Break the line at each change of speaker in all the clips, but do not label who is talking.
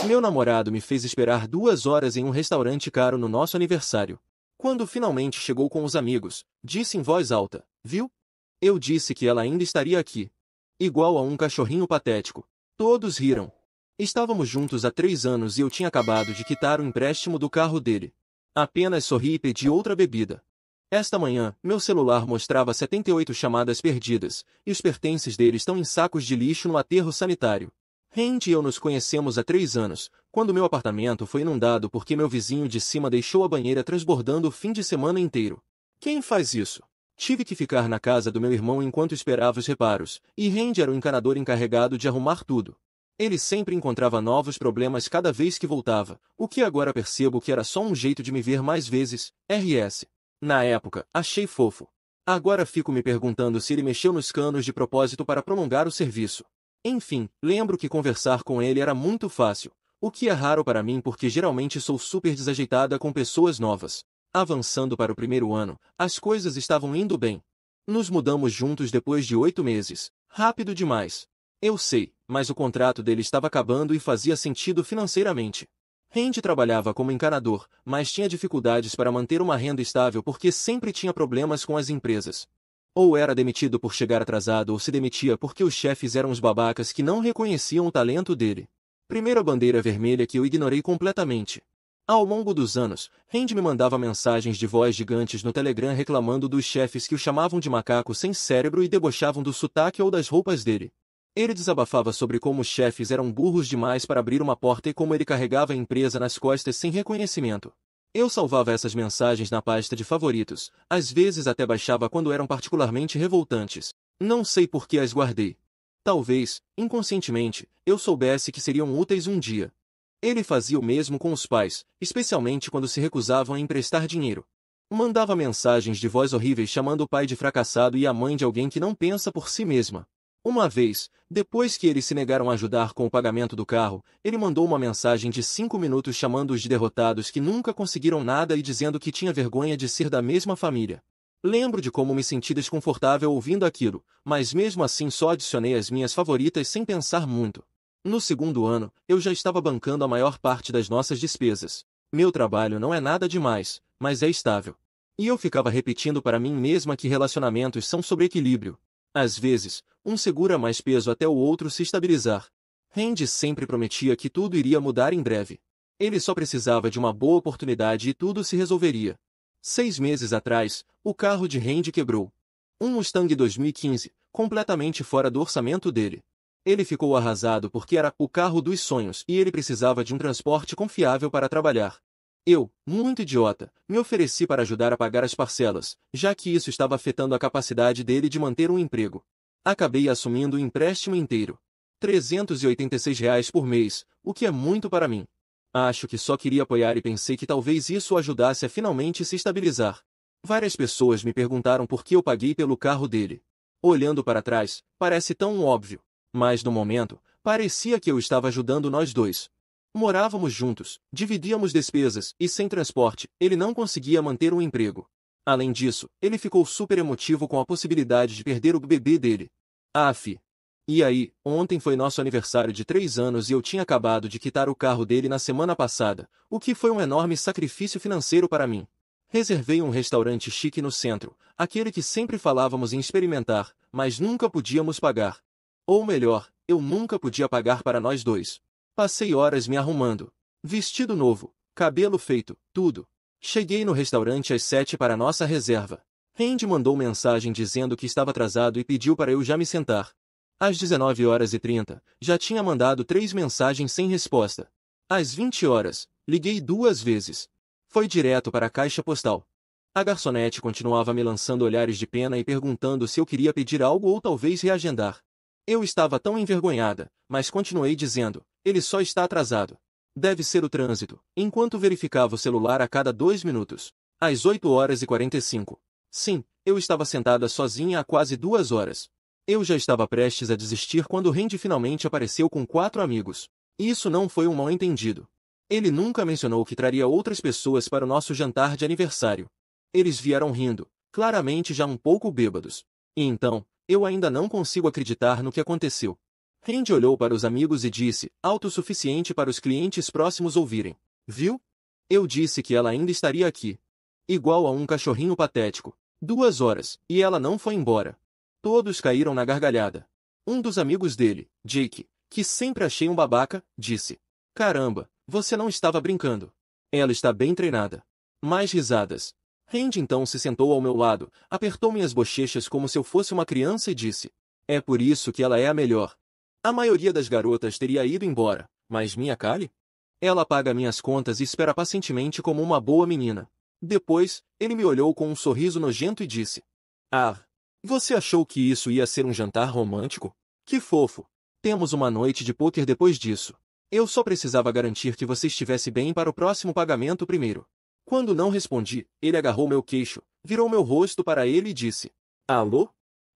Meu namorado me fez esperar 2 horas em um restaurante caro no nosso aniversário. Quando finalmente chegou com os amigos, disse em voz alta: "Viu? Eu disse que ela ainda estaria aqui." Igual a um cachorrinho patético. Todos riram. Estávamos juntos há 3 anos e eu tinha acabado de quitar o empréstimo do carro dele. Apenas sorri e pedi outra bebida. Esta manhã, meu celular mostrava 78 chamadas perdidas, e os pertences dele estão em sacos de lixo no aterro sanitário. Randy e eu nos conhecemos há 3 anos, quando meu apartamento foi inundado porque meu vizinho de cima deixou a banheira transbordando o fim de semana inteiro. Quem faz isso? Tive que ficar na casa do meu irmão enquanto esperava os reparos, e Randy era o encanador encarregado de arrumar tudo. Ele sempre encontrava novos problemas cada vez que voltava, o que agora percebo que era só um jeito de me ver mais vezes, RS. Na época, achei fofo. Agora fico me perguntando se ele mexeu nos canos de propósito para prolongar o serviço. Enfim, lembro que conversar com ele era muito fácil, o que é raro para mim porque geralmente sou super desajeitada com pessoas novas. Avançando para o primeiro ano, as coisas estavam indo bem. Nos mudamos juntos depois de 8 meses. Rápido demais. Eu sei, mas o contrato dele estava acabando e fazia sentido financeiramente. Randy trabalhava como encanador, mas tinha dificuldades para manter uma renda estável porque sempre tinha problemas com as empresas. Ou era demitido por chegar atrasado ou se demitia porque os chefes eram os babacas que não reconheciam o talento dele. Primeira bandeira vermelha que eu ignorei completamente. Ao longo dos anos, Randy me mandava mensagens de voz gigantes no Telegram reclamando dos chefes que o chamavam de macaco sem cérebro e debochavam do sotaque ou das roupas dele. Ele desabafava sobre como os chefes eram burros demais para abrir uma porta e como ele carregava a empresa nas costas sem reconhecimento. Eu salvava essas mensagens na pasta de favoritos, às vezes até baixava quando eram particularmente revoltantes. Não sei por que as guardei. Talvez, inconscientemente, eu soubesse que seriam úteis um dia. Ele fazia o mesmo com os pais, especialmente quando se recusavam a emprestar dinheiro. Mandava mensagens de voz horríveis chamando o pai de fracassado e a mãe de alguém que não pensa por si mesma. Uma vez, depois que eles se negaram a ajudar com o pagamento do carro, ele mandou uma mensagem de 5 minutos chamando-os de derrotados que nunca conseguiram nada e dizendo que tinha vergonha de ser da mesma família. Lembro de como me senti desconfortável ouvindo aquilo, mas mesmo assim só adicionei as minhas favoritas sem pensar muito. No segundo ano, eu já estava bancando a maior parte das nossas despesas. Meu trabalho não é nada demais, mas é estável. E eu ficava repetindo para mim mesma que relacionamentos são sobre equilíbrio. Às vezes, um segura mais peso até o outro se estabilizar. Randy sempre prometia que tudo iria mudar em breve. Ele só precisava de uma boa oportunidade e tudo se resolveria. 6 meses atrás, o carro de Randy quebrou. Um Mustang 2015, completamente fora do orçamento dele. Ele ficou arrasado porque era o carro dos sonhos e ele precisava de um transporte confiável para trabalhar. Eu, muito idiota, me ofereci para ajudar a pagar as parcelas, já que isso estava afetando a capacidade dele de manter um emprego. Acabei assumindo o empréstimo inteiro. R$ 386 por mês, o que é muito para mim. Acho que só queria apoiar e pensei que talvez isso o ajudasse a finalmente se estabilizar. Várias pessoas me perguntaram por que eu paguei pelo carro dele. Olhando para trás, parece tão óbvio. Mas no momento, parecia que eu estava ajudando nós dois. Morávamos juntos, dividíamos despesas e sem transporte, ele não conseguia manter um emprego. Além disso, ele ficou super emotivo com a possibilidade de perder o bebê dele. Aff. E aí, ontem foi nosso aniversário de 3 anos e eu tinha acabado de quitar o carro dele na semana passada, o que foi um enorme sacrifício financeiro para mim. Reservei um restaurante chique no centro, aquele que sempre falávamos em experimentar, mas nunca podíamos pagar. Ou melhor, eu nunca podia pagar para nós dois. Passei horas me arrumando. Vestido novo, cabelo feito, tudo. Cheguei no restaurante às 7 para nossa reserva. Randy mandou mensagem dizendo que estava atrasado e pediu para eu já me sentar. Às 19h30, já tinha mandado 3 mensagens sem resposta. Às 20h, liguei 2 vezes. Foi direto para a caixa postal. A garçonete continuava me lançando olhares de pena e perguntando se eu queria pedir algo ou talvez reagendar. Eu estava tão envergonhada, mas continuei dizendo, ele só está atrasado. Deve ser o trânsito, enquanto verificava o celular a cada 2 minutos. Às 8h45. Sim, eu estava sentada sozinha há quase 2 horas. Eu já estava prestes a desistir quando Randy finalmente apareceu com 4 amigos. Isso não foi um mal-entendido. Ele nunca mencionou que traria outras pessoas para o nosso jantar de aniversário. Eles vieram rindo, claramente já um pouco bêbados. E então, eu ainda não consigo acreditar no que aconteceu. Randy olhou para os amigos e disse, alto o suficiente para os clientes próximos ouvirem. Viu? Eu disse que ela ainda estaria aqui. Igual a um cachorrinho patético. 2 horas, e ela não foi embora. Todos caíram na gargalhada. Um dos amigos dele, Jake, que sempre achei um babaca, disse. Caramba, você não estava brincando. Ela está bem treinada. Mais risadas. Randy então se sentou ao meu lado, apertou minhas bochechas como se eu fosse uma criança e disse. É por isso que ela é a melhor. A maioria das garotas teria ido embora, mas minha Kali? Ela paga minhas contas e espera pacientemente como uma boa menina. Depois, ele me olhou com um sorriso nojento e disse. Ah, você achou que isso ia ser um jantar romântico? Que fofo. Temos uma noite de pôquer depois disso. Eu só precisava garantir que você estivesse bem para o próximo pagamento primeiro. Quando não respondi, ele agarrou meu queixo, virou meu rosto para ele e disse. Alô?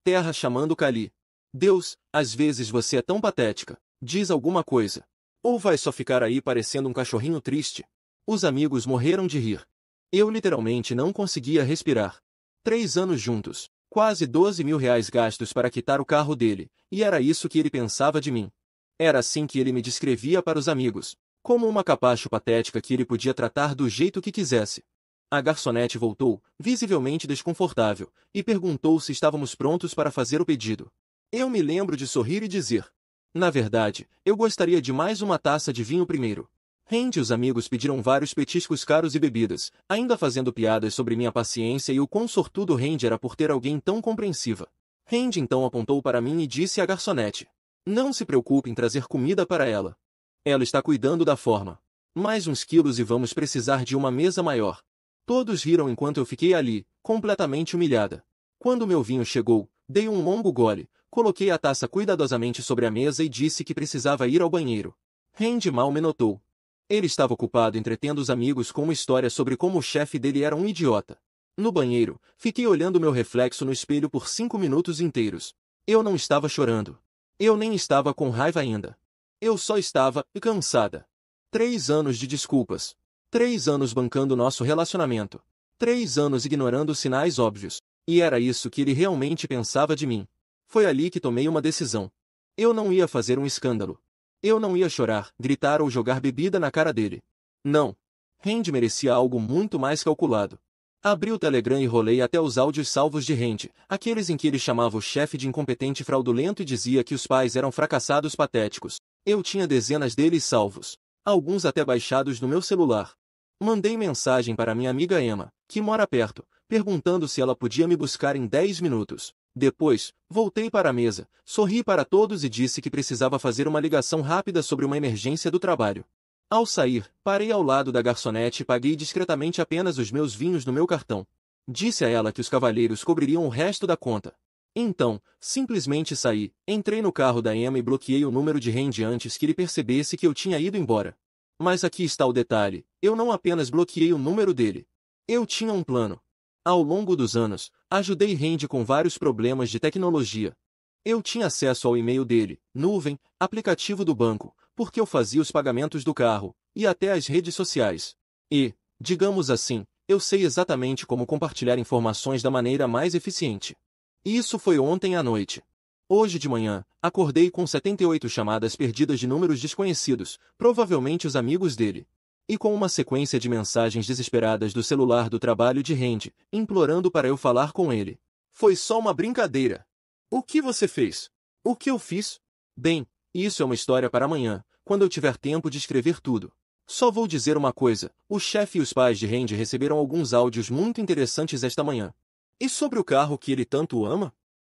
Terra chamando Kali. Deus, às vezes você é tão patética. Diz alguma coisa. Ou vai só ficar aí parecendo um cachorrinho triste? Os amigos morreram de rir. Eu literalmente não conseguia respirar. 3 anos juntos, quase 12 mil reais gastos para quitar o carro dele, e era isso que ele pensava de mim. Era assim que ele me descrevia para os amigos, como uma capacho patética que ele podia tratar do jeito que quisesse. A garçonete voltou, visivelmente desconfortável, e perguntou se estávamos prontos para fazer o pedido. Eu me lembro de sorrir e dizer. Na verdade, eu gostaria de mais uma taça de vinho primeiro. Randy e os amigos pediram vários petiscos caros e bebidas, ainda fazendo piadas sobre minha paciência e o quão sortudo Randy era por ter alguém tão compreensiva. Randy então apontou para mim e disse à garçonete. Não se preocupe em trazer comida para ela. Ela está cuidando da forma. Mais uns quilos e vamos precisar de uma mesa maior. Todos riram enquanto eu fiquei ali, completamente humilhada. Quando meu vinho chegou, dei um longo gole, coloquei a taça cuidadosamente sobre a mesa e disse que precisava ir ao banheiro. Randy mal me notou. Ele estava ocupado entretendo os amigos com uma história sobre como o chefe dele era um idiota. No banheiro, fiquei olhando meu reflexo no espelho por 5 minutos inteiros. Eu não estava chorando. Eu nem estava com raiva ainda. Eu só estava cansada. 3 anos de desculpas. 3 anos bancando nosso relacionamento. 3 anos ignorando sinais óbvios. E era isso que ele realmente pensava de mim. Foi ali que tomei uma decisão. Eu não ia fazer um escândalo. Eu não ia chorar, gritar ou jogar bebida na cara dele. Não. Randy merecia algo muito mais calculado. Abri o Telegram e rolei até os áudios salvos de Randy, aqueles em que ele chamava o chefe de incompetente e fraudulento e dizia que os pais eram fracassados patéticos. Eu tinha dezenas deles salvos, alguns até baixados no meu celular. Mandei mensagem para minha amiga Emma, que mora perto, perguntando se ela podia me buscar em 10 minutos. Depois, voltei para a mesa, sorri para todos e disse que precisava fazer uma ligação rápida sobre uma emergência do trabalho. Ao sair, parei ao lado da garçonete e paguei discretamente apenas os meus vinhos no meu cartão. Disse a ela que os cavalheiros cobririam o resto da conta. Então, simplesmente saí, entrei no carro da Emma e bloqueei o número de Randy antes que ele percebesse que eu tinha ido embora. Mas aqui está o detalhe, eu não apenas bloqueei o número dele. Eu tinha um plano. Ao longo dos anos, ajudei Randy com vários problemas de tecnologia. Eu tinha acesso ao e-mail dele, nuvem, aplicativo do banco, porque eu fazia os pagamentos do carro, e até as redes sociais. E, digamos assim, eu sei exatamente como compartilhar informações da maneira mais eficiente. Isso foi ontem à noite. Hoje de manhã, acordei com 78 chamadas perdidas de números desconhecidos, provavelmente os amigos dele. E com uma sequência de mensagens desesperadas do celular do trabalho de Randy, implorando para eu falar com ele. Foi só uma brincadeira. O que você fez? O que eu fiz? Bem, isso é uma história para amanhã, quando eu tiver tempo de escrever tudo. Só vou dizer uma coisa, o chefe e os pais de Randy receberam alguns áudios muito interessantes esta manhã. E sobre o carro que ele tanto ama?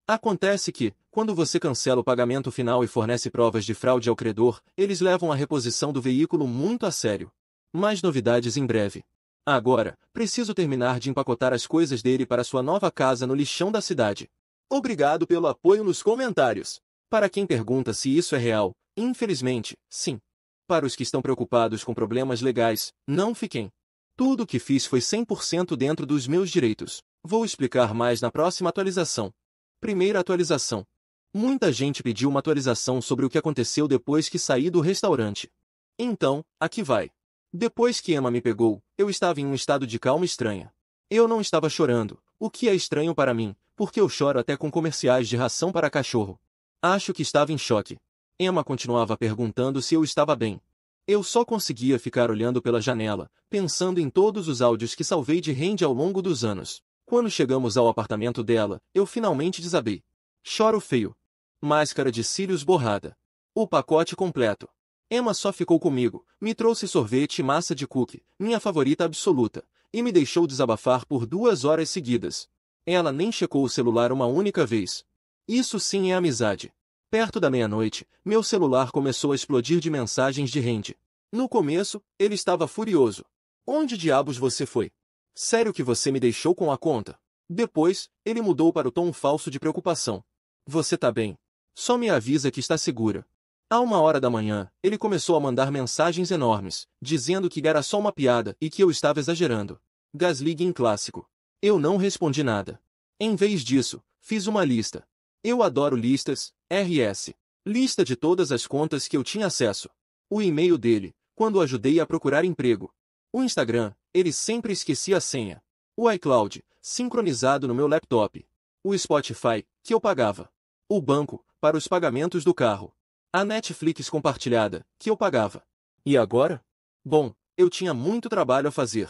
Acontece que, quando você cancela o pagamento final e fornece provas de fraude ao credor, eles levam a reposição do veículo muito a sério. Mais novidades em breve. Agora, preciso terminar de empacotar as coisas dele para sua nova casa no lixão da cidade. Obrigado pelo apoio nos comentários. Para quem pergunta se isso é real, infelizmente, sim. Para os que estão preocupados com problemas legais, não fiquem. Tudo o que fiz foi 100% dentro dos meus direitos. Vou explicar mais na próxima atualização. Primeira atualização. Muita gente pediu uma atualização sobre o que aconteceu depois que saí do restaurante. Então, aqui vai. Depois que Emma me pegou, eu estava em um estado de calma estranha. Eu não estava chorando, o que é estranho para mim, porque eu choro até com comerciais de ração para cachorro. Acho que estava em choque. Emma continuava perguntando se eu estava bem. Eu só conseguia ficar olhando pela janela, pensando em todos os áudios que salvei de Randy ao longo dos anos. Quando chegamos ao apartamento dela, eu finalmente desabei. Choro feio. Máscara de cílios borrada. O pacote completo. Emma só ficou comigo, me trouxe sorvete e massa de cookie, minha favorita absoluta, e me deixou desabafar por 2 horas seguidas. Ela nem checou o celular uma única vez. Isso sim é amizade. Perto da meia-noite, meu celular começou a explodir de mensagens de Randy. No começo, ele estava furioso. Onde diabos você foi? Sério que você me deixou com a conta? Depois, ele mudou para o tom falso de preocupação. Você tá bem? Só me avisa que está segura. À 1 hora da manhã, ele começou a mandar mensagens enormes, dizendo que era só uma piada e que eu estava exagerando. Gaslighting clássico. Eu não respondi nada. Em vez disso, fiz uma lista. Eu adoro listas, RS. Lista de todas as contas que eu tinha acesso. O e-mail dele, quando o ajudei a procurar emprego. O Instagram, ele sempre esquecia a senha. O iCloud, sincronizado no meu laptop. O Spotify, que eu pagava. O banco, para os pagamentos do carro. A Netflix compartilhada, que eu pagava. E agora? Bom, eu tinha muito trabalho a fazer.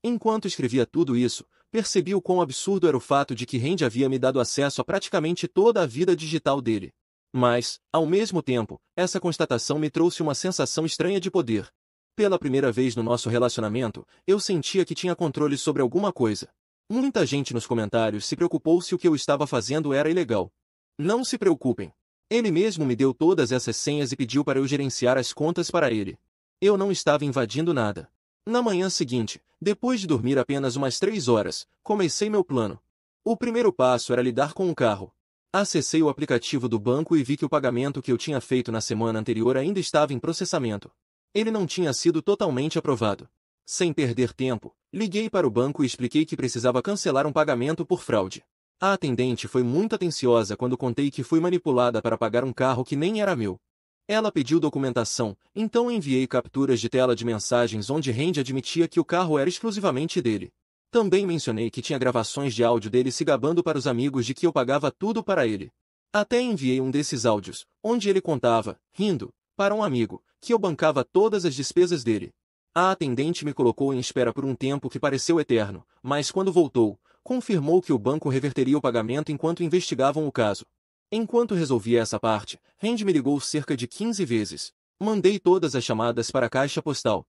Enquanto escrevia tudo isso, percebi o quão absurdo era o fato de que Randy havia me dado acesso a praticamente toda a vida digital dele. Mas, ao mesmo tempo, essa constatação me trouxe uma sensação estranha de poder. Pela primeira vez no nosso relacionamento, eu sentia que tinha controle sobre alguma coisa. Muita gente nos comentários se preocupou se o que eu estava fazendo era ilegal. Não se preocupem. Ele mesmo me deu todas essas senhas e pediu para eu gerenciar as contas para ele. Eu não estava invadindo nada. Na manhã seguinte, depois de dormir apenas umas 3 horas, comecei meu plano. O primeiro passo era lidar com o carro. Acessei o aplicativo do banco e vi que o pagamento que eu tinha feito na semana anterior ainda estava em processamento. Ele não tinha sido totalmente aprovado. Sem perder tempo, liguei para o banco e expliquei que precisava cancelar um pagamento por fraude. A atendente foi muito atenciosa quando contei que fui manipulada para pagar um carro que nem era meu. Ela pediu documentação, então enviei capturas de tela de mensagens onde Randy admitia que o carro era exclusivamente dele. Também mencionei que tinha gravações de áudio dele se gabando para os amigos de que eu pagava tudo para ele. Até enviei um desses áudios, onde ele contava, rindo, para um amigo, que eu bancava todas as despesas dele. A atendente me colocou em espera por um tempo que pareceu eterno, mas quando voltou, confirmou que o banco reverteria o pagamento enquanto investigavam o caso. Enquanto resolvia essa parte, Randy me ligou cerca de 15 vezes. Mandei todas as chamadas para a caixa postal.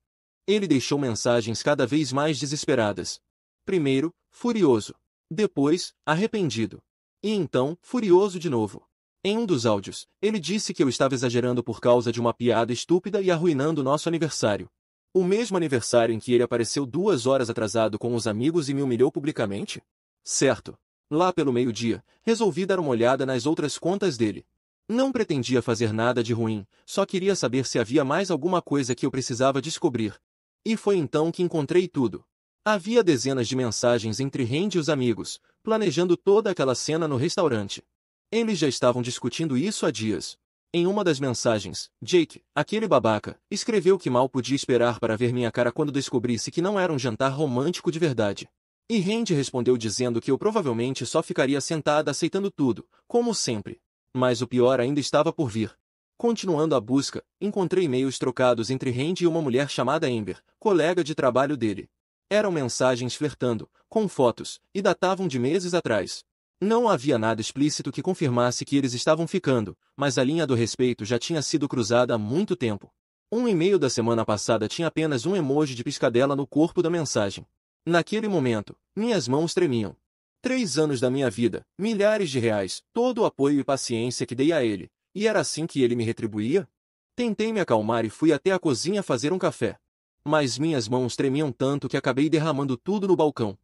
Ele deixou mensagens cada vez mais desesperadas. Primeiro, furioso. Depois, arrependido. E então, furioso de novo. Em um dos áudios, ele disse que eu estava exagerando por causa de uma piada estúpida e arruinando nosso aniversário. O mesmo aniversário em que ele apareceu 2 horas atrasado com os amigos e me humilhou publicamente? Certo. Lá pelo meio-dia, resolvi dar uma olhada nas outras contas dele. Não pretendia fazer nada de ruim, só queria saber se havia mais alguma coisa que eu precisava descobrir. E foi então que encontrei tudo. Havia dezenas de mensagens entre Randy e os amigos, planejando toda aquela cena no restaurante. Eles já estavam discutindo isso há dias. Em uma das mensagens, Jake, aquele babaca, escreveu que mal podia esperar para ver minha cara quando descobrisse que não era um jantar romântico de verdade. E Randy respondeu dizendo que eu provavelmente só ficaria sentada aceitando tudo, como sempre. Mas o pior ainda estava por vir. Continuando a busca, encontrei e-mails trocados entre Randy e uma mulher chamada Amber, colega de trabalho dele. Eram mensagens flertando, com fotos, e datavam de meses atrás. Não havia nada explícito que confirmasse que eles estavam ficando, mas a linha do respeito já tinha sido cruzada há muito tempo. Um e-mail da semana passada tinha apenas um emoji de piscadela no corpo da mensagem. Naquele momento, minhas mãos tremiam. 3 anos da minha vida, milhares de reais, todo o apoio e paciência que dei a ele, e era assim que ele me retribuía? Tentei me acalmar e fui até a cozinha fazer um café. Mas minhas mãos tremiam tanto que acabei derramando tudo no balcão.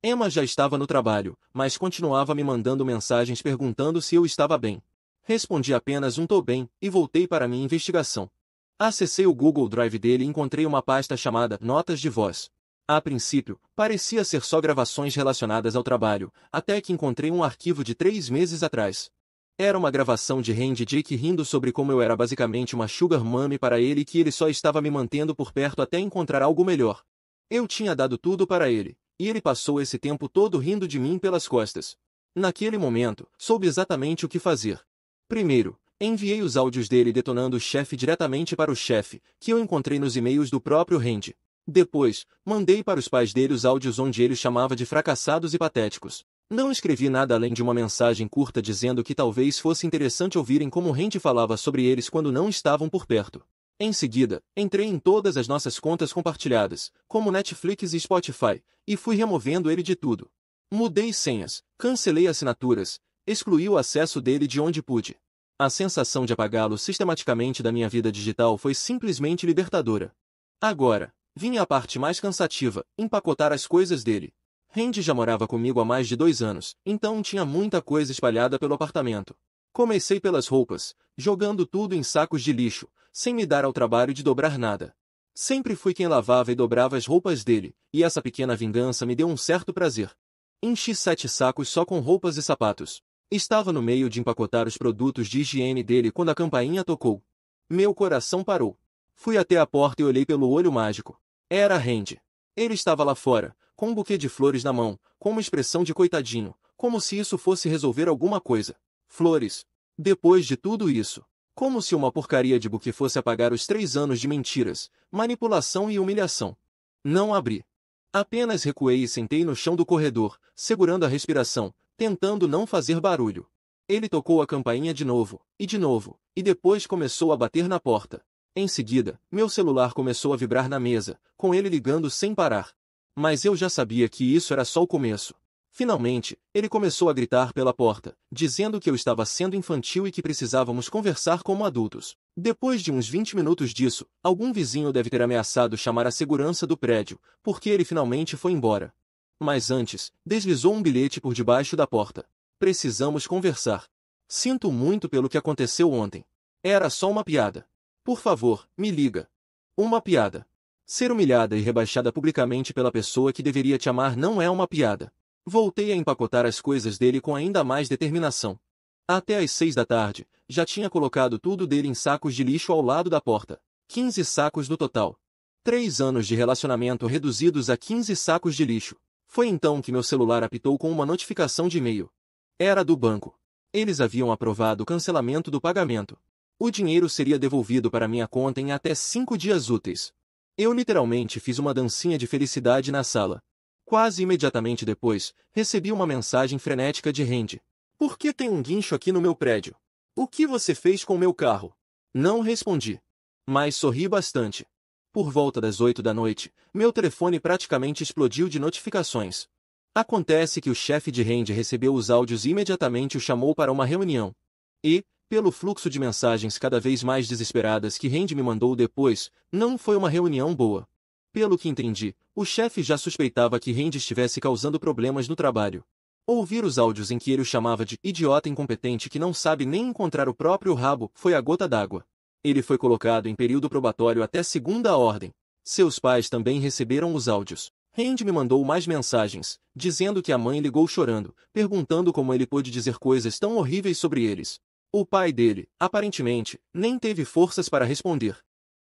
Emma já estava no trabalho, mas continuava me mandando mensagens perguntando se eu estava bem. Respondi apenas tô bem, e voltei para minha investigação. Acessei o Google Drive dele e encontrei uma pasta chamada Notas de Voz. A princípio, parecia ser só gravações relacionadas ao trabalho, até que encontrei um arquivo de 3 meses atrás. Era uma gravação de Randy e Jake rindo sobre como eu era basicamente uma sugar mommy para ele e que ele só estava me mantendo por perto até encontrar algo melhor. Eu tinha dado tudo para ele, e ele passou esse tempo todo rindo de mim pelas costas. Naquele momento, soube exatamente o que fazer. Primeiro, Enviei os áudios dele detonando o chefe diretamente para o chefe, que eu encontrei nos e-mails do próprio Randy. Depois, mandei para os pais dele os áudios onde ele os chamava de fracassados e patéticos. Não escrevi nada além de uma mensagem curta dizendo que talvez fosse interessante ouvirem como Randy falava sobre eles quando não estavam por perto. Em seguida, entrei em todas as nossas contas compartilhadas, como Netflix e Spotify, e fui removendo ele de tudo. Mudei senhas, cancelei assinaturas, excluí o acesso dele de onde pude. A sensação de apagá-lo sistematicamente da minha vida digital foi simplesmente libertadora. Agora, vinha a parte mais cansativa, empacotar as coisas dele. Randy já morava comigo há mais de 2 anos, então tinha muita coisa espalhada pelo apartamento. Comecei pelas roupas, jogando tudo em sacos de lixo, sem me dar ao trabalho de dobrar nada. Sempre fui quem lavava e dobrava as roupas dele, e essa pequena vingança me deu um certo prazer. Enchi 7 sacos só com roupas e sapatos. Estava no meio de empacotar os produtos de higiene dele quando a campainha tocou. Meu coração parou. Fui até a porta e olhei pelo olho mágico. Era Randy. Ele estava lá fora, com um buquê de flores na mão, com uma expressão de coitadinho, como se isso fosse resolver alguma coisa. Flores. Depois de tudo isso. Como se uma porcaria de buquê fosse apagar os 3 anos de mentiras, manipulação e humilhação. Não abri. Apenas recuei e sentei no chão do corredor, segurando a respiração, tentando não fazer barulho. Ele tocou a campainha de novo, e depois começou a bater na porta. Em seguida, meu celular começou a vibrar na mesa, com ele ligando sem parar. Mas eu já sabia que isso era só o começo. Finalmente, ele começou a gritar pela porta, dizendo que eu estava sendo infantil e que precisávamos conversar como adultos. Depois de uns 20 minutos disso, algum vizinho deve ter ameaçado chamar a segurança do prédio, porque ele finalmente foi embora. Mas antes, deslizou um bilhete por debaixo da porta. Precisamos conversar. Sinto muito pelo que aconteceu ontem. Era só uma piada. Por favor, me liga. Uma piada. Ser humilhada e rebaixada publicamente pela pessoa que deveria te amar não é uma piada. Voltei a empacotar as coisas dele com ainda mais determinação. Até às 6 da tarde, já tinha colocado tudo dele em sacos de lixo ao lado da porta. 15 sacos no total. 3 anos de relacionamento reduzidos a 15 sacos de lixo. Foi então que meu celular apitou com uma notificação de e-mail. Era do banco. Eles haviam aprovado o cancelamento do pagamento. O dinheiro seria devolvido para minha conta em até 5 dias úteis. Eu literalmente fiz uma dancinha de felicidade na sala. Quase imediatamente depois, recebi uma mensagem frenética de Randy. Por que tem um guincho aqui no meu prédio? O que você fez com meu carro? Não respondi. Mas sorri bastante. Por volta das 8 da noite, meu telefone praticamente explodiu de notificações. Acontece que o chefe de Randy recebeu os áudios e imediatamente o chamou para uma reunião. E, pelo fluxo de mensagens cada vez mais desesperadas que Randy me mandou depois, não foi uma reunião boa. Pelo que entendi, o chefe já suspeitava que Randy estivesse causando problemas no trabalho. Ouvir os áudios em que ele o chamava de idiota incompetente que não sabe nem encontrar o próprio rabo foi a gota d'água. Ele foi colocado em período probatório até segunda ordem. Seus pais também receberam os áudios. Randy me mandou mais mensagens, dizendo que a mãe ligou chorando, perguntando como ele pôde dizer coisas tão horríveis sobre eles. O pai dele, aparentemente, nem teve forças para responder.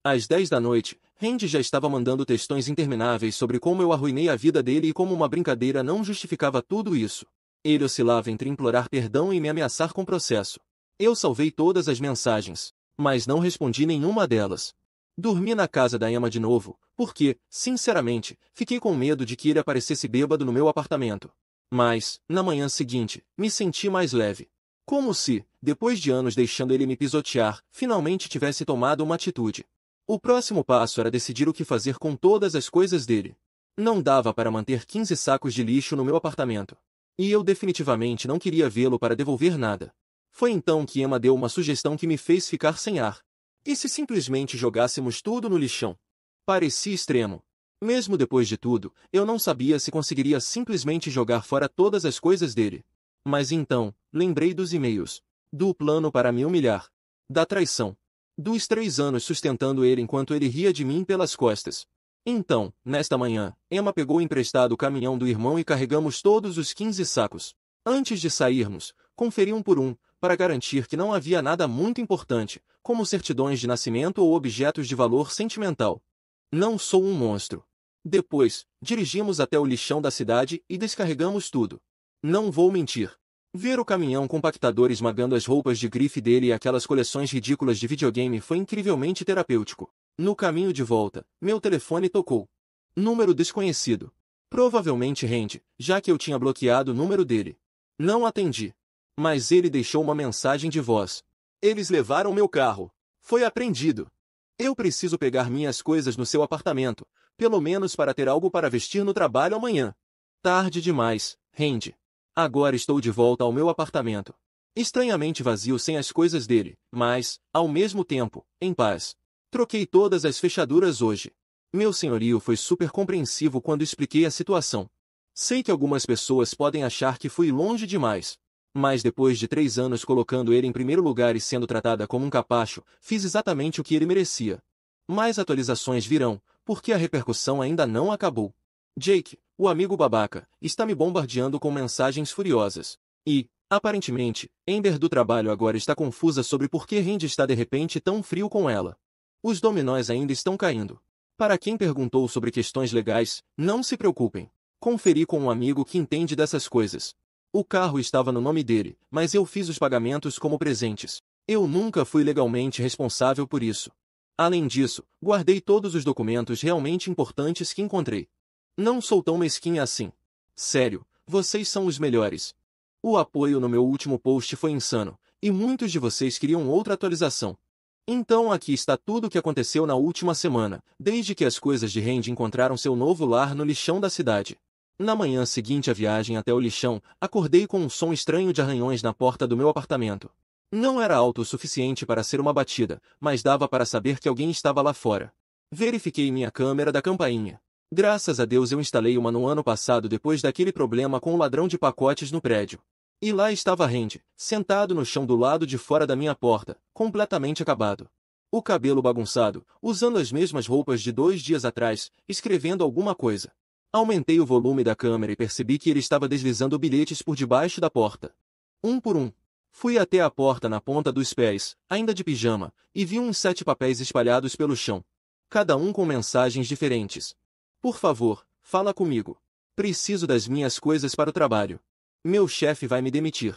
Às 10 da noite, Randy já estava mandando textões intermináveis sobre como eu arruinei a vida dele e como uma brincadeira não justificava tudo isso. Ele oscilava entre implorar perdão e me ameaçar com processo. Eu salvei todas as mensagens, mas não respondi nenhuma delas. Dormi na casa da Emma de novo, porque, sinceramente, fiquei com medo de que ele aparecesse bêbado no meu apartamento. Mas, na manhã seguinte, me senti mais leve. Como se, depois de anos deixando ele me pisotear, finalmente tivesse tomado uma atitude. O próximo passo era decidir o que fazer com todas as coisas dele. Não dava para manter 15 sacos de lixo no meu apartamento. E eu definitivamente não queria vê-lo para devolver nada. Foi então que Emma deu uma sugestão que me fez ficar sem ar. E se simplesmente jogássemos tudo no lixão? Parecia extremo. Mesmo depois de tudo, eu não sabia se conseguiria simplesmente jogar fora todas as coisas dele. Mas então, lembrei dos e-mails. Do plano para me humilhar. Da traição. Dos 3 anos sustentando ele enquanto ele ria de mim pelas costas. Então, nesta manhã, Emma pegou emprestado o caminhão do irmão e carregamos todos os 15 sacos. Antes de sairmos, conferi um por um, para garantir que não havia nada muito importante, como certidões de nascimento ou objetos de valor sentimental. Não sou um monstro. Depois, dirigimos até o lixão da cidade e descarregamos tudo. Não vou mentir. Ver o caminhão compactador esmagando as roupas de grife dele e aquelas coleções ridículas de videogame foi incrivelmente terapêutico. No caminho de volta, meu telefone tocou. Número desconhecido. Provavelmente Randy, já que eu tinha bloqueado o número dele. Não atendi. Mas ele deixou uma mensagem de voz. Eles levaram meu carro. Foi apreendido. Eu preciso pegar minhas coisas no seu apartamento, pelo menos para ter algo para vestir no trabalho amanhã. Tarde demais, Randy. Agora estou de volta ao meu apartamento. Estranhamente vazio sem as coisas dele, mas, ao mesmo tempo, em paz. Troquei todas as fechaduras hoje. Meu senhorio foi super compreensivo quando expliquei a situação. Sei que algumas pessoas podem achar que fui longe demais. Mas depois de 3 anos colocando ele em primeiro lugar e sendo tratada como um capacho, fiz exatamente o que ele merecia. Mais atualizações virão, porque a repercussão ainda não acabou. Jake, o amigo babaca, está me bombardeando com mensagens furiosas. E, aparentemente, Amber do trabalho agora está confusa sobre por que Randy está de repente tão frio com ela. Os dominós ainda estão caindo. Para quem perguntou sobre questões legais, não se preocupem. Conferi com um amigo que entende dessas coisas. O carro estava no nome dele, mas eu fiz os pagamentos como presentes. Eu nunca fui legalmente responsável por isso. Além disso, guardei todos os documentos realmente importantes que encontrei. Não sou tão mesquinha assim. Sério, vocês são os melhores. O apoio no meu último post foi insano, e muitos de vocês queriam outra atualização. Então aqui está tudo o que aconteceu na última semana, desde que as coisas de Randy encontraram seu novo lar no lixão da cidade. Na manhã seguinte à viagem até o lixão, acordei com um som estranho de arranhões na porta do meu apartamento. Não era alto o suficiente para ser uma batida, mas dava para saber que alguém estava lá fora. Verifiquei minha câmera da campainha. Graças a Deus eu instalei uma no ano passado depois daquele problema com o ladrão de pacotes no prédio. E lá estava Randy, sentado no chão do lado de fora da minha porta, completamente acabado. O cabelo bagunçado, usando as mesmas roupas de 2 dias atrás, escrevendo alguma coisa. Aumentei o volume da câmera e percebi que ele estava deslizando bilhetes por debaixo da porta. Um por um. Fui até a porta na ponta dos pés, ainda de pijama, e vi uns 7 papéis espalhados pelo chão. Cada um com mensagens diferentes. Por favor, fala comigo. Preciso das minhas coisas para o trabalho. Meu chefe vai me demitir.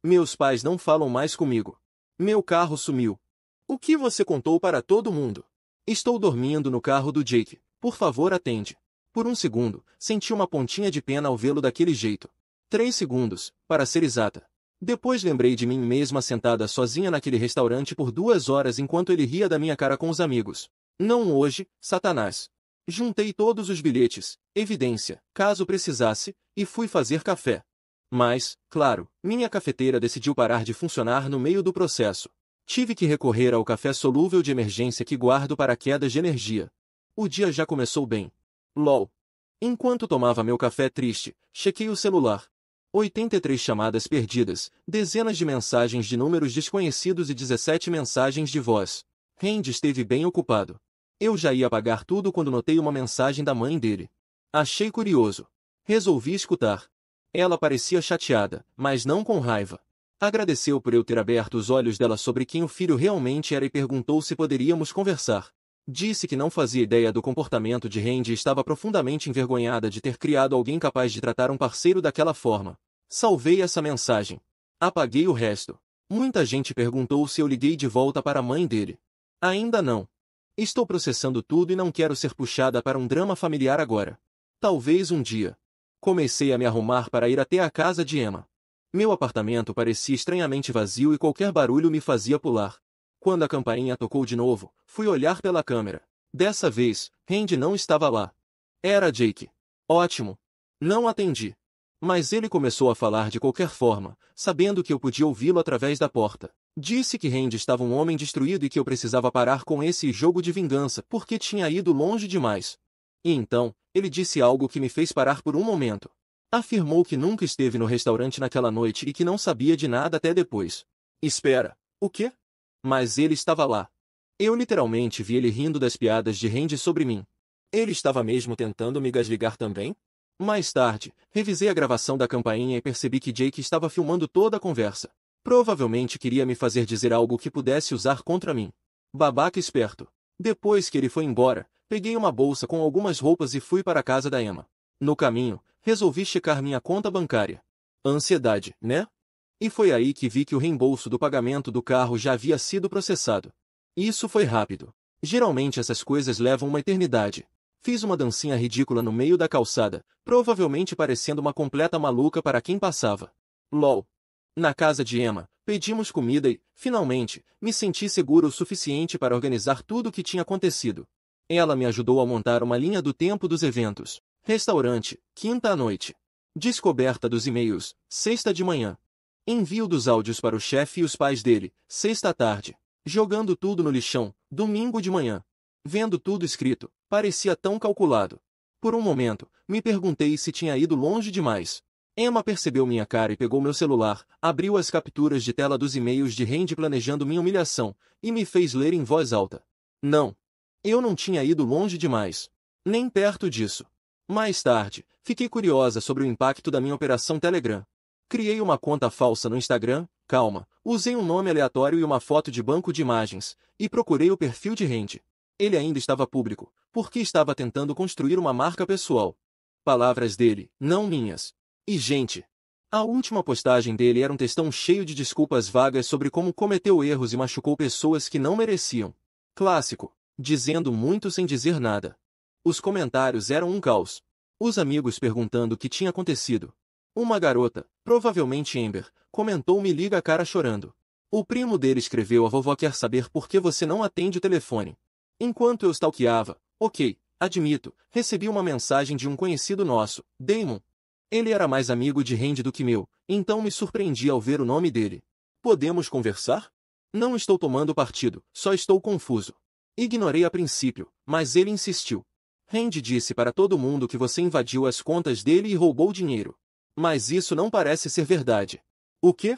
Meus pais não falam mais comigo. Meu carro sumiu. O que você contou para todo mundo? Estou dormindo no carro do Jake. Por favor, atende. Por um segundo, senti uma pontinha de pena ao vê-lo daquele jeito. 3 segundos, para ser exata. Depois lembrei de mim mesma sentada sozinha naquele restaurante por 2 horas enquanto ele ria da minha cara com os amigos. Não hoje, Satanás. Juntei todos os bilhetes, evidência, caso precisasse, e fui fazer café. Mas, claro, minha cafeteira decidiu parar de funcionar no meio do processo. Tive que recorrer ao café solúvel de emergência que guardo para quedas de energia. O dia já começou bem. LOL. Enquanto tomava meu café triste, chequei o celular. 83 chamadas perdidas, dezenas de mensagens de números desconhecidos e 17 mensagens de voz. Randy esteve bem ocupado. Eu já ia apagar tudo quando notei uma mensagem da mãe dele. Achei curioso. Resolvi escutar. Ela parecia chateada, mas não com raiva. Agradeceu por eu ter aberto os olhos dela sobre quem o filho realmente era e perguntou se poderíamos conversar. Disse que não fazia ideia do comportamento de Randy e estava profundamente envergonhada de ter criado alguém capaz de tratar um parceiro daquela forma. Salvei essa mensagem. Apaguei o resto. Muita gente perguntou se eu liguei de volta para a mãe dele. Ainda não. Estou processando tudo e não quero ser puxada para um drama familiar agora. Talvez um dia. Comecei a me arrumar para ir até a casa de Emma. Meu apartamento parecia estranhamente vazio e qualquer barulho me fazia pular. Quando a campainha tocou de novo, fui olhar pela câmera. Dessa vez, Randy não estava lá. Era Jake. Ótimo. Não atendi. Mas ele começou a falar de qualquer forma, sabendo que eu podia ouvi-lo através da porta. Disse que Randy estava um homem destruído e que eu precisava parar com esse jogo de vingança porque tinha ido longe demais. E então, ele disse algo que me fez parar por um momento. Afirmou que nunca esteve no restaurante naquela noite e que não sabia de nada até depois. Espera, o quê? Mas ele estava lá. Eu literalmente vi ele rindo das piadas de Randy sobre mim. Ele estava mesmo tentando me gasligar também? Mais tarde, revisei a gravação da campainha e percebi que Jake estava filmando toda a conversa. Provavelmente queria me fazer dizer algo que pudesse usar contra mim. Babaca esperto. Depois que ele foi embora, peguei uma bolsa com algumas roupas e fui para a casa da Emma. No caminho, resolvi checar minha conta bancária. Ansiedade, né? E foi aí que vi que o reembolso do pagamento do carro já havia sido processado. Isso foi rápido. Geralmente essas coisas levam uma eternidade. Fiz uma dancinha ridícula no meio da calçada, provavelmente parecendo uma completa maluca para quem passava. LOL. Na casa de Emma, pedimos comida e, finalmente, me senti seguro o suficiente para organizar tudo o que tinha acontecido. Ela me ajudou a montar uma linha do tempo dos eventos. Restaurante, quinta à noite. Descoberta dos e-mails, sexta de manhã. Envio dos áudios para o chefe e os pais dele, sexta à tarde. Jogando tudo no lixão, domingo de manhã. Vendo tudo escrito, parecia tão calculado. Por um momento, me perguntei se tinha ido longe demais. Emma percebeu minha cara e pegou meu celular, abriu as capturas de tela dos e-mails de Randy planejando minha humilhação, e me fez ler em voz alta. Não. Eu não tinha ido longe demais. Nem perto disso. Mais tarde, fiquei curiosa sobre o impacto da minha operação Telegram. Criei uma conta falsa no Instagram, usei um nome aleatório e uma foto de banco de imagens, e procurei o perfil de Randy. Ele ainda estava público, porque estava tentando construir uma marca pessoal. Palavras dele, não minhas. E gente, a última postagem dele era um textão cheio de desculpas vagas sobre como cometeu erros e machucou pessoas que não mereciam. Clássico, dizendo muito sem dizer nada. Os comentários eram um caos. Os amigos perguntando o que tinha acontecido. Uma garota, provavelmente Amber, comentou me liga a cara chorando. O primo dele escreveu a vovó quer saber por que você não atende o telefone. Enquanto eu stalkeava, admito, recebi uma mensagem de um conhecido nosso, Damon. Ele era mais amigo de Randy do que meu, então me surpreendi ao ver o nome dele. Podemos conversar? Não estou tomando partido, só estou confuso. Ignorei a princípio, mas ele insistiu. Randy disse para todo mundo que você invadiu as contas dele e roubou dinheiro. Mas isso não parece ser verdade. O quê?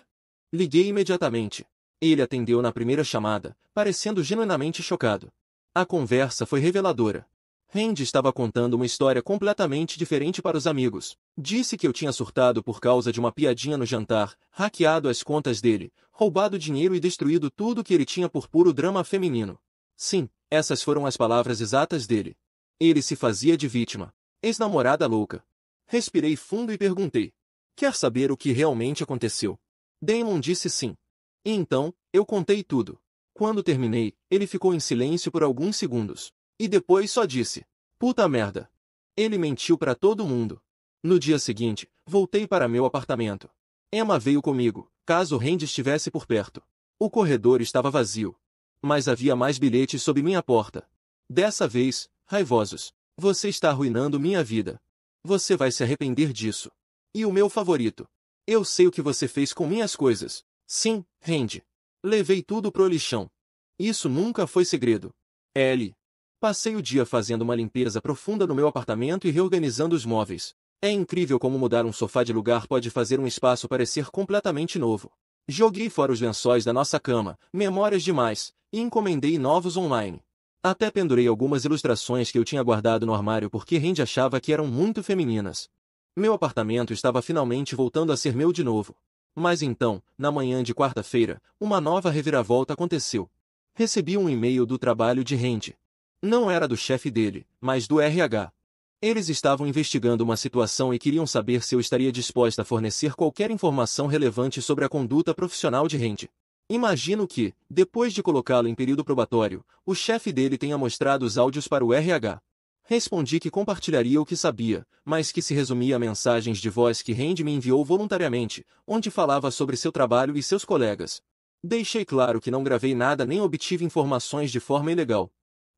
Liguei imediatamente. Ele atendeu na primeira chamada, parecendo genuinamente chocado. A conversa foi reveladora. Randy estava contando uma história completamente diferente para os amigos. Disse que eu tinha surtado por causa de uma piadinha no jantar, hackeado as contas dele, roubado dinheiro e destruído tudo que ele tinha por puro drama feminino. Sim, essas foram as palavras exatas dele. Ele se fazia de vítima. Ex-namorada louca. Respirei fundo e perguntei. Quer saber o que realmente aconteceu? Damon disse sim. E então, eu contei tudo. Quando terminei, ele ficou em silêncio por alguns segundos. E depois só disse. Puta merda. Ele mentiu para todo mundo. No dia seguinte, voltei para meu apartamento. Emma veio comigo, caso Randy estivesse por perto. O corredor estava vazio. Mas havia mais bilhetes sob minha porta. Dessa vez, raivosos. Você está arruinando minha vida. Você vai se arrepender disso. E o meu favorito. Eu sei o que você fez com minhas coisas. Sim, Randy. Levei tudo pro lixão. Isso nunca foi segredo. L. Passei o dia fazendo uma limpeza profunda no meu apartamento e reorganizando os móveis. É incrível como mudar um sofá de lugar pode fazer um espaço parecer completamente novo. Joguei fora os lençóis da nossa cama, memórias demais, e encomendei novos online. Até pendurei algumas ilustrações que eu tinha guardado no armário porque Randy achava que eram muito femininas. Meu apartamento estava finalmente voltando a ser meu de novo. Mas então, na manhã de quarta-feira, uma nova reviravolta aconteceu. Recebi um e-mail do trabalho de Randy. Não era do chefe dele, mas do RH. Eles estavam investigando uma situação e queriam saber se eu estaria disposta a fornecer qualquer informação relevante sobre a conduta profissional de Randy. Imagino que, depois de colocá-lo em período probatório, o chefe dele tenha mostrado os áudios para o RH. Respondi que compartilharia o que sabia, mas que se resumia a mensagens de voz que Randy me enviou voluntariamente, onde falava sobre seu trabalho e seus colegas. Deixei claro que não gravei nada nem obtive informações de forma ilegal.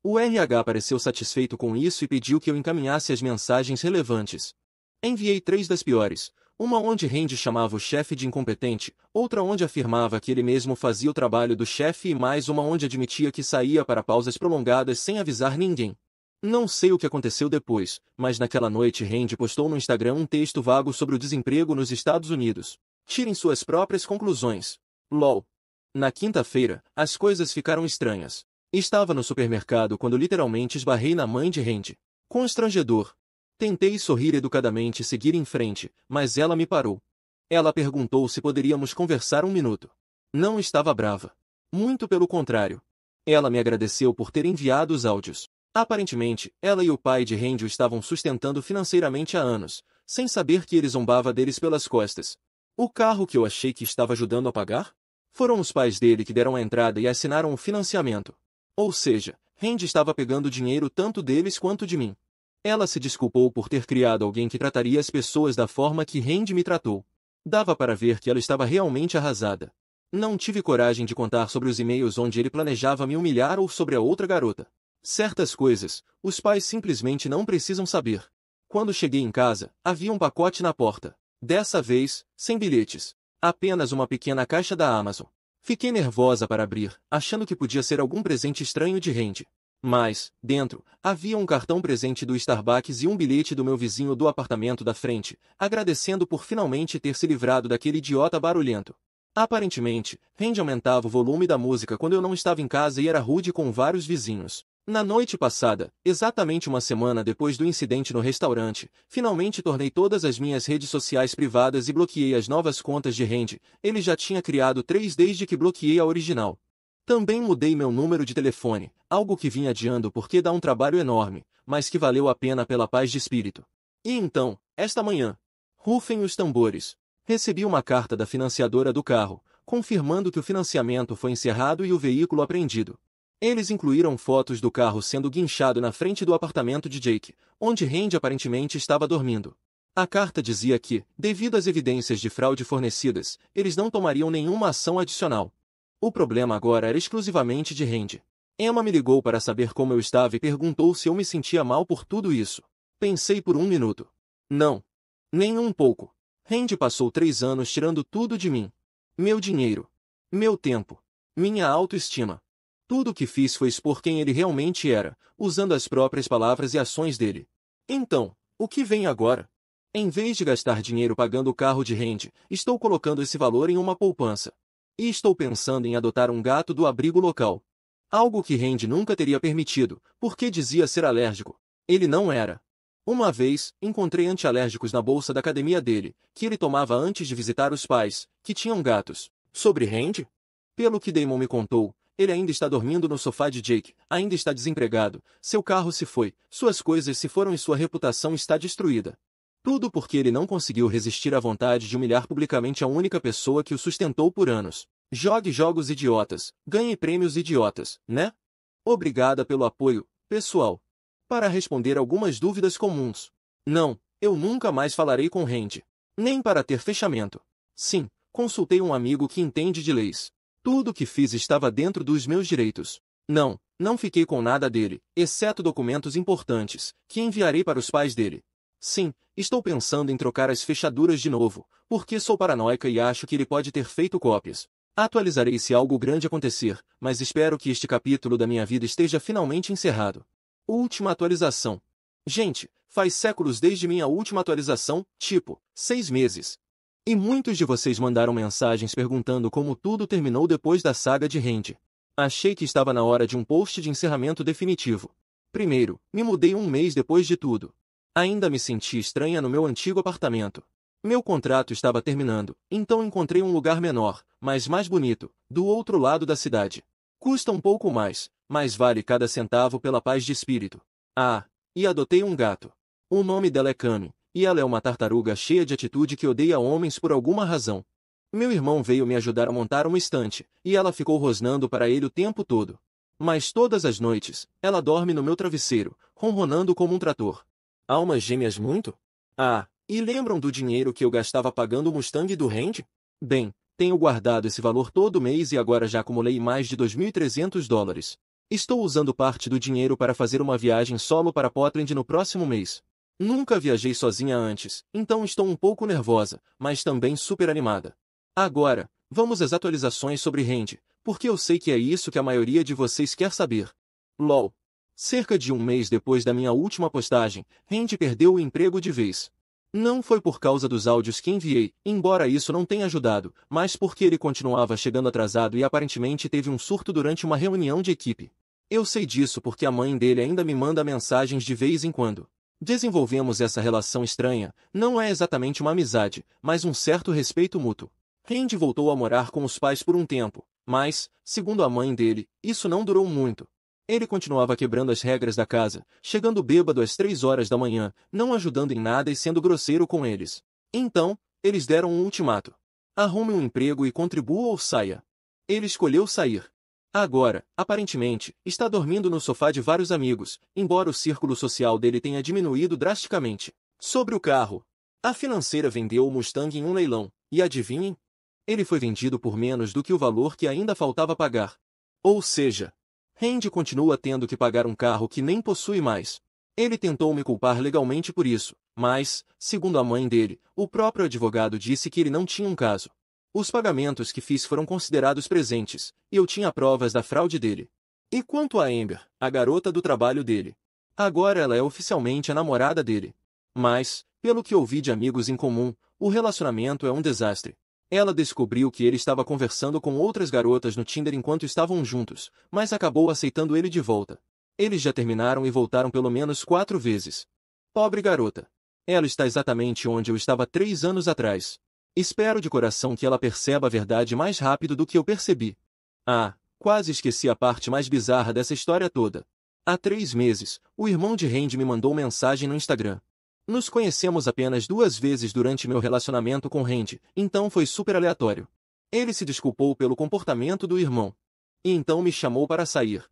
O RH pareceu satisfeito com isso e pediu que eu encaminhasse as mensagens relevantes. Enviei 3 das piores. Uma onde Randy chamava o chefe de incompetente, outra onde afirmava que ele mesmo fazia o trabalho do chefe e mais uma onde admitia que saía para pausas prolongadas sem avisar ninguém. Não sei o que aconteceu depois, mas naquela noite Randy postou no Instagram um texto vago sobre o desemprego nos Estados Unidos. Tirem suas próprias conclusões. LOL. Na quinta-feira, as coisas ficaram estranhas. Estava no supermercado quando literalmente esbarrei na mãe de Randy. Constrangedor. Tentei sorrir educadamente e seguir em frente, mas ela me parou. Ela perguntou se poderíamos conversar um minuto. Não estava brava. Muito pelo contrário. Ela me agradeceu por ter enviado os áudios. Aparentemente, ela e o pai de Randy o estavam sustentando financeiramente há anos, sem saber que ele zombava deles pelas costas. O carro que eu achei que estava ajudando a pagar? Foram os pais dele que deram a entrada e assinaram o financiamento. Ou seja, Randy estava pegando dinheiro tanto deles quanto de mim. Ela se desculpou por ter criado alguém que trataria as pessoas da forma que Randy me tratou. Dava para ver que ela estava realmente arrasada. Não tive coragem de contar sobre os e-mails onde ele planejava me humilhar ou sobre a outra garota. Certas coisas, os pais simplesmente não precisam saber. Quando cheguei em casa, havia um pacote na porta. Dessa vez, sem bilhetes. Apenas uma pequena caixa da Amazon. Fiquei nervosa para abrir, achando que podia ser algum presente estranho de Randy. Mas, dentro, havia um cartão presente do Starbucks e um bilhete do meu vizinho do apartamento da frente, agradecendo por finalmente ter se livrado daquele idiota barulhento. Aparentemente, Randy aumentava o volume da música quando eu não estava em casa e era rude com vários vizinhos. Na noite passada, exatamente uma semana depois do incidente no restaurante, finalmente tornei todas as minhas redes sociais privadas e bloqueei as novas contas de Randy. Ele já tinha criado 3 desde que bloqueei a original. Também mudei meu número de telefone, algo que vinha adiando porque dá um trabalho enorme, mas que valeu a pena pela paz de espírito. E então, esta manhã, rufem os tambores. Recebi uma carta da financiadora do carro, confirmando que o financiamento foi encerrado e o veículo apreendido. Eles incluíram fotos do carro sendo guinchado na frente do apartamento de Jake, onde Randy aparentemente estava dormindo. A carta dizia que, devido às evidências de fraude fornecidas, eles não tomariam nenhuma ação adicional. O problema agora era exclusivamente de Randy. Emma me ligou para saber como eu estava e perguntou se eu me sentia mal por tudo isso. Pensei por um minuto. Não. Nem um pouco. Randy passou 3 anos tirando tudo de mim. Meu dinheiro. Meu tempo. Minha autoestima. Tudo o que fiz foi expor quem ele realmente era, usando as próprias palavras e ações dele. Então, o que vem agora? Em vez de gastar dinheiro pagando o carro de Randy, estou colocando esse valor em uma poupança. E estou pensando em adotar um gato do abrigo local. Algo que Randy nunca teria permitido, porque dizia ser alérgico. Ele não era. Uma vez, encontrei antialérgicos na bolsa da academia dele, que ele tomava antes de visitar os pais, que tinham gatos. Sobre Randy? Pelo que Damon me contou, ele ainda está dormindo no sofá de Jake, ainda está desempregado, seu carro se foi, suas coisas se foram e sua reputação está destruída. Tudo porque ele não conseguiu resistir à vontade de humilhar publicamente a única pessoa que o sustentou por anos. Jogue jogos idiotas, ganhe prêmios idiotas, né? Obrigada pelo apoio, pessoal. Para responder algumas dúvidas comuns. Não, eu nunca mais falarei com Randy. Nem para ter fechamento. Sim, consultei um amigo que entende de leis. Tudo o que fiz estava dentro dos meus direitos. Não fiquei com nada dele, exceto documentos importantes, que enviarei para os pais dele. Sim, estou pensando em trocar as fechaduras de novo, porque sou paranoica e acho que ele pode ter feito cópias. Atualizarei se algo grande acontecer, mas espero que este capítulo da minha vida esteja finalmente encerrado. Última atualização. Gente, faz séculos desde minha última atualização, tipo, 6 meses. E muitos de vocês mandaram mensagens perguntando como tudo terminou depois da saga de Randy. Achei que estava na hora de um post de encerramento definitivo. Primeiro, me mudei um mês depois de tudo. Ainda me senti estranha no meu antigo apartamento. Meu contrato estava terminando, então encontrei um lugar menor, mas mais bonito, do outro lado da cidade. Custa um pouco mais, mas vale cada centavo pela paz de espírito. Ah, e adotei um gato. O nome dela é Cami, e ela é uma tartaruga cheia de atitude que odeia homens por alguma razão. Meu irmão veio me ajudar a montar uma estante, e ela ficou rosnando para ele o tempo todo. Mas todas as noites, ela dorme no meu travesseiro, ronronando como um trator. Almas gêmeas muito? Ah, e lembram do dinheiro que eu gastava pagando o Mustang do Randy? Bem, tenho guardado esse valor todo mês e agora já acumulei mais de $2.300. Estou usando parte do dinheiro para fazer uma viagem solo para Portland no próximo mês. Nunca viajei sozinha antes, então estou um pouco nervosa, mas também super animada. Agora, vamos às atualizações sobre Randy, porque eu sei que é isso que a maioria de vocês quer saber. LOL. Cerca de um mês depois da minha última postagem, Randy perdeu o emprego de vez. Não foi por causa dos áudios que enviei, embora isso não tenha ajudado, mas porque ele continuava chegando atrasado e aparentemente teve um surto durante uma reunião de equipe. Eu sei disso porque a mãe dele ainda me manda mensagens de vez em quando. Desenvolvemos essa relação estranha, não é exatamente uma amizade, mas um certo respeito mútuo. Randy voltou a morar com os pais por um tempo, mas, segundo a mãe dele, isso não durou muito. Ele continuava quebrando as regras da casa, chegando bêbado às 3 horas da manhã, não ajudando em nada e sendo grosseiro com eles. Então, eles deram um ultimato. Arrume um emprego e contribua ou saia. Ele escolheu sair. Agora, aparentemente, está dormindo no sofá de vários amigos, embora o círculo social dele tenha diminuído drasticamente. Sobre o carro. A financeira vendeu o Mustang em um leilão, e adivinhem? Ele foi vendido por menos do que o valor que ainda faltava pagar. Ou seja, Randy continua tendo que pagar um carro que nem possui mais. Ele tentou me culpar legalmente por isso, mas, segundo a mãe dele, o próprio advogado disse que ele não tinha um caso. Os pagamentos que fiz foram considerados presentes, e eu tinha provas da fraude dele. E quanto a Amber, a garota do trabalho dele? Agora ela é oficialmente a namorada dele. Mas, pelo que ouvi de amigos em comum, o relacionamento é um desastre. Ela descobriu que ele estava conversando com outras garotas no Tinder enquanto estavam juntos, mas acabou aceitando ele de volta. Eles já terminaram e voltaram pelo menos 4 vezes. Pobre garota. Ela está exatamente onde eu estava 3 anos atrás. Espero de coração que ela perceba a verdade mais rápido do que eu percebi. Ah, quase esqueci a parte mais bizarra dessa história toda. Há 3 meses, o irmão de Randy me mandou mensagem no Instagram. Nos conhecemos apenas 2 vezes durante meu relacionamento com Randy, então foi super aleatório. Ele se desculpou pelo comportamento do irmão. E então me chamou para sair.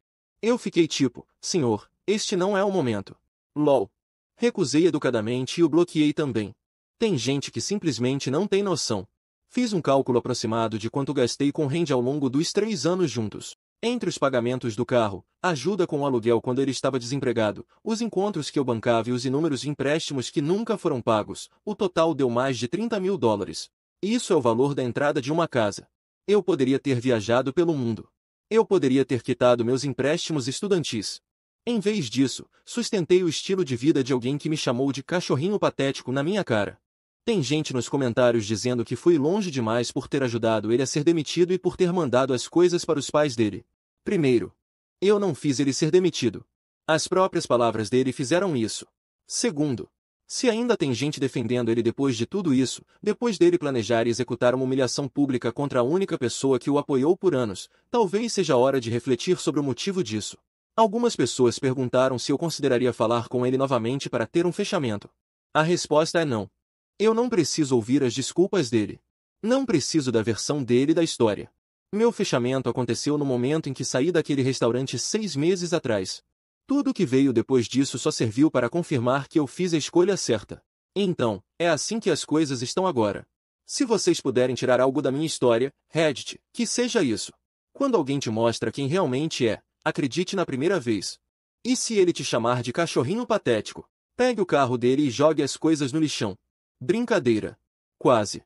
Eu fiquei tipo, senhor, este não é o momento. LOL. Recusei educadamente e o bloqueei também. Tem gente que simplesmente não tem noção. Fiz um cálculo aproximado de quanto gastei com Randy ao longo dos 3 anos juntos. Entre os pagamentos do carro, ajuda com o aluguel quando ele estava desempregado, os encontros que eu bancava e os inúmeros empréstimos que nunca foram pagos, o total deu mais de $30.000. Isso é o valor da entrada de uma casa. Eu poderia ter viajado pelo mundo. Eu poderia ter quitado meus empréstimos estudantis. Em vez disso, sustentei o estilo de vida de alguém que me chamou de cachorrinho patético na minha cara. Tem gente nos comentários dizendo que fui longe demais por ter ajudado ele a ser demitido e por ter mandado as coisas para os pais dele. Primeiro, eu não fiz ele ser demitido. As próprias palavras dele fizeram isso. Segundo, se ainda tem gente defendendo ele depois de tudo isso, depois dele planejar e executar uma humilhação pública contra a única pessoa que o apoiou por anos, talvez seja hora de refletir sobre o motivo disso. Algumas pessoas perguntaram se eu consideraria falar com ele novamente para ter um fechamento. A resposta é não. Eu não preciso ouvir as desculpas dele. Não preciso da versão dele da história. Meu fechamento aconteceu no momento em que saí daquele restaurante 6 meses atrás. Tudo o que veio depois disso só serviu para confirmar que eu fiz a escolha certa. Então, é assim que as coisas estão agora. Se vocês puderem tirar algo da minha história, Reddit, que seja isso. Quando alguém te mostra quem realmente é, acredite na primeira vez. E se ele te chamar de cachorrinho patético, pegue o carro dele e jogue as coisas no lixão. Brincadeira. Quase.